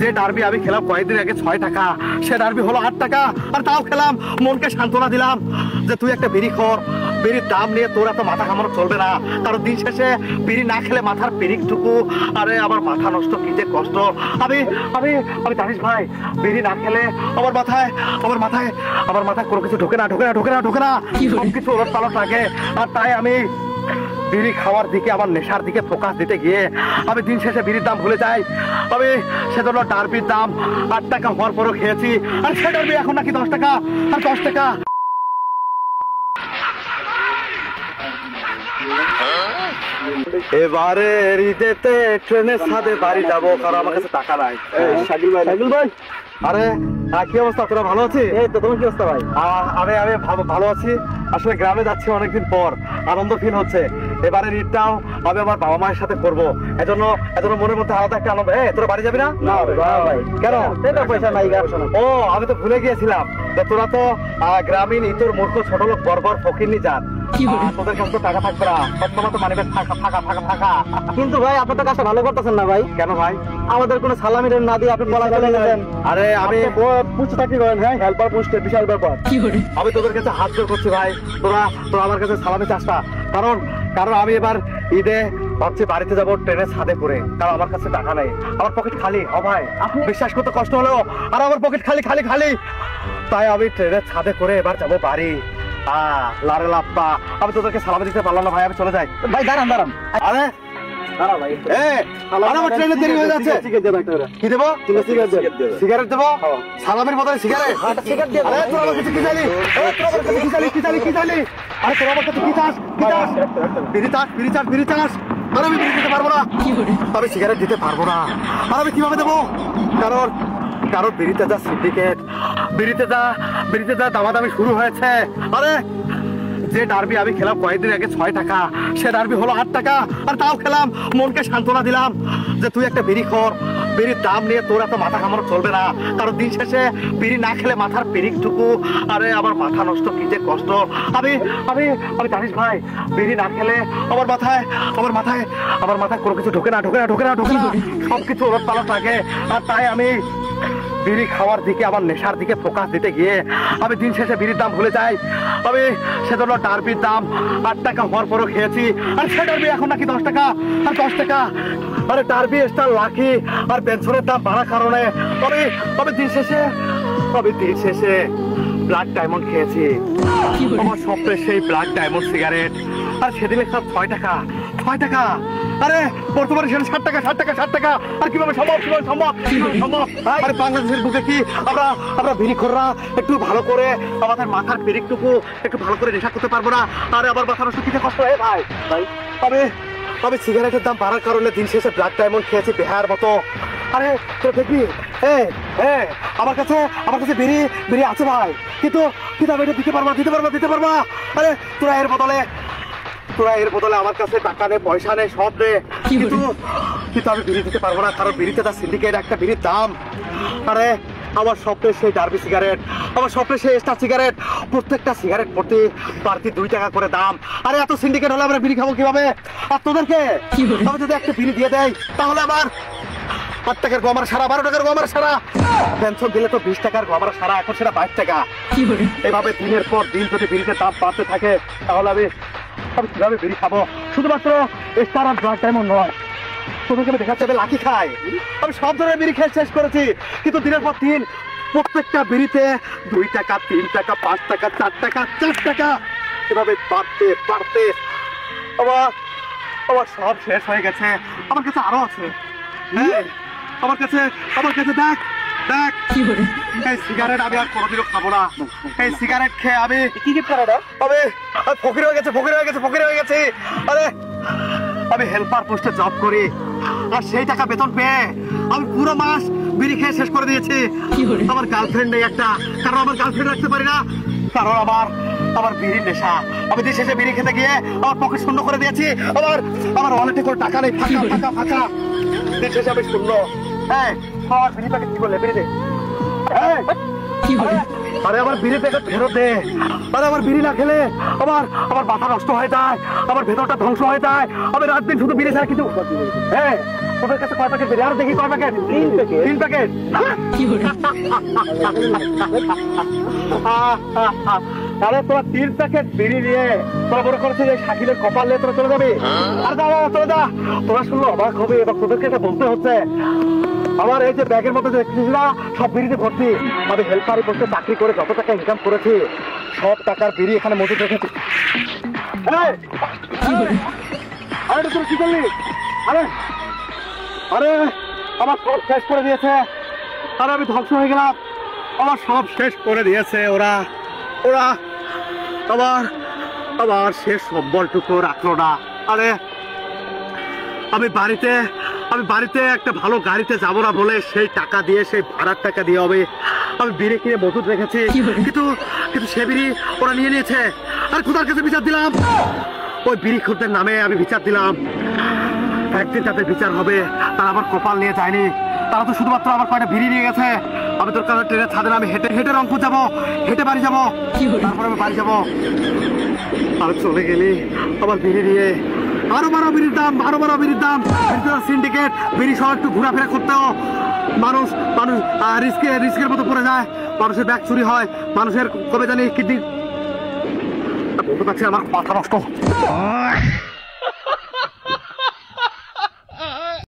যে ডার্বি আমি খেলাম কয়েকদিন আগে 6 টাকা, সে ডার্বি হলো 8 টাকা। আর তাও খেলাম, মনকে সান্ত্বনা দিলাম যে তুই একটা বিড়ি খর, বিড়ির দাম নিয়ে তোর এত মাথা ঘামানো চলবে না। কারণ দিন শেষে বিড়ি না খেলে মাথার পিরিকটুকু, আরে আমার মাথা নষ্ট, কি যে কষ্ট। আমি আমি আমি জানিস ভাই, বিড়ি না খেলে আমার মাথায় কোনো কিছু ঢোকে না, সবকিছু ওলট পালট লাগে। আর তাই আমি বিড়ি খাওয়ার দিকে, আমার নেশার দিকে ফোকাস দিতে গিয়ে আমি দিন শেষে বিড়ির দাম ভুলে যাই। আমি সেজন্য ডার্বির দাম 8 টাকা হওয়ার পরও খেয়েছি। আর সে ডার্বি এখন নাকি 10 টাকা, আর 10 টাকা। এবারে ঈদেতে ট্রেনের সাথে বাড়ি যাবো, কারণ আমার কাছে টাকা নাই। শাকিল ভাই, আরে কি অবস্থা? তোরা ভালো আছিস? এই তো, তোমার কি অবস্থা ভাই? আমি ভালো আছি। আসলে গ্রামে যাচ্ছি অনেকদিন পর, আনন্দ ফিল হচ্ছে। এবারে ঈদটাও আমি আমার বাবা মায়ের সাথে করবো, এজন্য মনের মধ্যে আলাদা একটা আনন্দ। তোরা বাড়ি যাবি না? না ভাই। কেন? পয়সা নাই। ও, আমি তো ভুলে গিয়েছিলাম যে তোরা তো গ্রামীণ ইতর মূর্খ ছোট লোক বর্বর ফকিরনি যান। তোদের কাছে তো টাকা থাকবে না, সবসময় তো মানিব্যাগ ফাঁকা। কিন্তু ভাই, আপনার তো কাজটা ভালো করতেছেন না ভাই। কেন ভাই? আমাদের কোনো সালামি না দিয়ে আপনি বলা গেলেন। আরে আমি পুষতে থাকি করেন। হ্যাঁ, হেল্পার পোস্টে বিশাল ব্যাপার। আমি তোদের কাছে হাত জোর করছি ভাই, তোরা আমার কাছে সালামি চাস না। কারণ আমি এবার ঈদে ভাবছি বাড়িতে যাবো ট্রেনের ছাদে করে, কারণ আমার কাছে টাকা নেই, আমার পকেট খালি। ভাই, বিশ্বাস করতে কষ্ট হলেও আর আমার পকেট খালি। তাই আমি ট্রেনের ছাদে করে এবার যাবো বাড়ি। লারে লাপ্পা, আমি তোদেরকে সালামি দিতে পারলাম না ভাই, আমি চলে যাই। ভাই দাঁড়ান। আরে ট্রেনের দেরি হয়ে যাচ্ছে। কি দেবো? সিগারেট দেবো? সালামের বদলে সিগারেট? তোর আমার কাছে কি চাইলি? আরে তোর আমার কাছে কি চাস? বিড়ি চাস? আর আমি বিড়ি দিতে পারবো না, আমি সিগারেট দিতে পারবো না। আর আমি কিভাবে দেবো? কারণ বিড়িতে যা সিন্ডিকেট, বিড়িতে যা দামাদামি শুরু হয়েছে। আরে যে ডার্বি আমি খেলাম কয়েকদিন আগে 6 টাকা, সে ডার্বি হলো 8 টাকা। আর তাও খেলাম, মনকে সান্ত্বনা দিলাম যে তুই একটা বিড়ি খর, বিড়ির দাম নিয়ে তোর এত মাথা ঘামানো চলবে না। কারণ দিন শেষে বিড়ি না খেলে মাথার পিরিকটুকু, আরে আমার মাথা নষ্ট, কি যে কষ্ট। আমি জানিস ভাই, বিড়ি না খেলে আমার মাথায় কোনো কিছু ঢোকে না, সবকিছু ওলট পালট লাগে। আর তাই আমি বিড়ি খাওয়ার দিকে, আমার নেশার দিকে ফোকাস দিতে গিয়ে আমি দিন শেষে বিড়ির দাম ভুলে যাই। আমি সেজন্য ডার্বির দাম 8 টাকা হওয়ার পরও খেয়েছি। আর সে ডার্বি এখন নাকি 10 টাকা, আর 10 টাকা। আরে ডার্বি স্টার লাকি আর পেনশনের দাম বাড়ার কারণে আমি দিন শেষে ব্ল্যাক ডায়মন্ড খেয়েছি। আমার স্বপ্নের সেই ব্ল্যাক ডায়মন্ড সিগারেট, আর সেদিন সব 6 টাকা। আরে বর্তমানে সেটা 60 টাকা। আর কিভাবে সম্ভব? আরে বাংলাদেশের বুকে কি আমরা ভিড়িখোররা একটু ভালো করে আমাদের মাথার পিরিকটুকু একটু ভালো করে নেশা করতে পারবো না? আরে আমার মাথা নষ্ট, কিতে কষ্ট হয় ভাই। আমি সিগারেটের দাম বাড়ার কারণে দিন শেষে ব্ল্যাক ডায়মন্ড খেয়েছি বেহার মতো। আরে তোর দেখবি, আমার কাছে বিড়ি আছে ভাই, কিন্তু আমি এটা দিতে পারবো না। আরে তোরা এর বদলে আমার কাছে টাকা নেই, পয়সা নেই, সব নেই, কিন্তু আমি বিড়ি দিতে পারবো না। কারণ বিড়িতে যা সিন্ডিকেট, একটা বিড়ির দাম। আরে আমার স্বপ্নের সেই ডার্বি সিগারেট, আমার স্বপ্নের সেই স্টার সিগারেট, প্রত্যেকটা সিগারেট প্রতি 2 টাকা করে দাম। আরে এত সিন্ডিকেট হলে আমরা বিড়ি খাবো কিভাবে? আর তোদেরকে আমি যদি একটা বিড়ি দিয়ে দেয়, তাহলে আমার 8 টাকার গমার সারা, 12 টাকার গমার সারা, পেনশন দিলে তো 20 টাকার গমার সারা, এখন সেটা 22 টাকা। এভাবে দিনের পর দিন যদি বিড়িতে দাম বাড়তে থাকে, তাহলে আমি কিভাবে বিড়ি খাবো? শুধুমাত্র স্টার আর ব্ল্যাক ডায়মন্ড নয়, তোদেরকে আমি দেখাচ্ছি আমি লাকি খাই। আমি সব ধরনের বিড়ি খেয়ে শেষ করেছি, কিন্তু দিনের পর দিন প্রত্যেকটা বিড়িতে 2 টাকা, 3 টাকা, 5 টাকা, 4 টাকা এভাবে বাড়তে আমার সব শেষ হয়ে গেছে। আমার কাছে আরো আছে। আমার কাছে দেখ, এই সিগারেট আমি আর কোনোদিনও খাবো না। এই সিগারেট খেয়ে আমি ফকির হয়ে গেছে। আরে আমি হেল্পার পোস্টে জব করি, আর সেই টাকা বেতন পেয়ে আমি পুরো মাস বিড়ি খেয়ে শেষ করে দিয়েছি। আমার গার্লফ্রেন্ড নেই একটা, কারণ আমার গার্লফ্রেন্ড রাখতে পারি না, কারণ আমার বিড়ির নেশা। আমি দিন শেষে বিড়ি খেতে গিয়ে আমার পকেট শূন্য করে দিয়েছি। আমার ওয়ালেটে কোনো টাকা নেই, ফাঁকা। দিন শেষে আমি শূন্য। আমার বিড়ি প্যাকেট কি করলে? বিড়ি দে। আরে আমার বিড়ি প্যাকেট ফেরত দে। আরে আমার বিড়ি না খেলে আমার আমার মাথা নষ্ট হয়ে যায়, আমার ভেতরটা ধ্বংস হয়ে যায়। আমি রাত দিন শুধু বিড়ি ছাড়া কিছু। হ্যাঁ, তোদের কাছে কয় প্যাকেট বিড়ি? আর দেখি কয় প্যাকেট? 3 প্যাকেট। আরে তোরা 3 প্যাকেট বিড়ি নিয়ে তোরা বড় করেছিস এই শাকিলের কপাল নিয়ে তোরা চলে যাবি। আর দাঁড়া, চলে যা। তোরা শুনলে অবাক হবে এবং তোদেরকে এটা বলতে হচ্ছে। আমার এই যে ব্যাগের মধ্যে দেখছিস না, সব বিড়িতে ভর্তি। আমি হেল্পারি পোস্টে চাকরি করে যত টাকা ইনকাম করেছি সব টাকার বিড়ি এখানে মজুদ রেখেছি। আরে তোর কি করলি? আরে আরে আমার সব শেষ করে দিয়েছে। আরে আমি ধ্বংস হয়ে গেলাম। আমার সব শেষ করে দিয়েছে ওরা। ওরা আবার শেষ সম্বলটুকু রাখলো না। আরে আমি বাড়িতে একটা ভালো গাড়িতে যাবো না বলে সেই টাকা দিয়ে, সেই ভাড়ার টাকা দিয়ে আমি বিড়ি কিনে মজুদ রেখেছি, কিন্তু সে বিড়ি ওরা নিয়ে নিয়েছে। আর খোদার কাছে বিচার দিলাম, ওই বিড়ি খোরদের নামে আমি বিচার দিলাম। একদিন তাদের বিচার হবে। তারা আমার কপাল নিয়ে যায়নি, তারা তো শুধুমাত্র আমার কয়টা বিড়ি নিয়ে গেছে। আমি তোর কাছে ট্রেনের ছাদে আমি হেঁটে রংপুর যাবো, হেঁটে বাড়ি যাবো, তারপরে আমি বাড়ি যাবো। আমি চলে গেলি আমার বিড়ি নিয়ে আরো বারো বিড়ির দাম, সিন্ডিকেট বিড়ি সহ একটু ঘোরাফেরা করতেও মানুষ রিস্কের মতো পড়ে যায়। মানুষের ব্যাগ চুরি হয়, মানুষের কবে জানি কিডনি। আমার মাথা নষ্ট।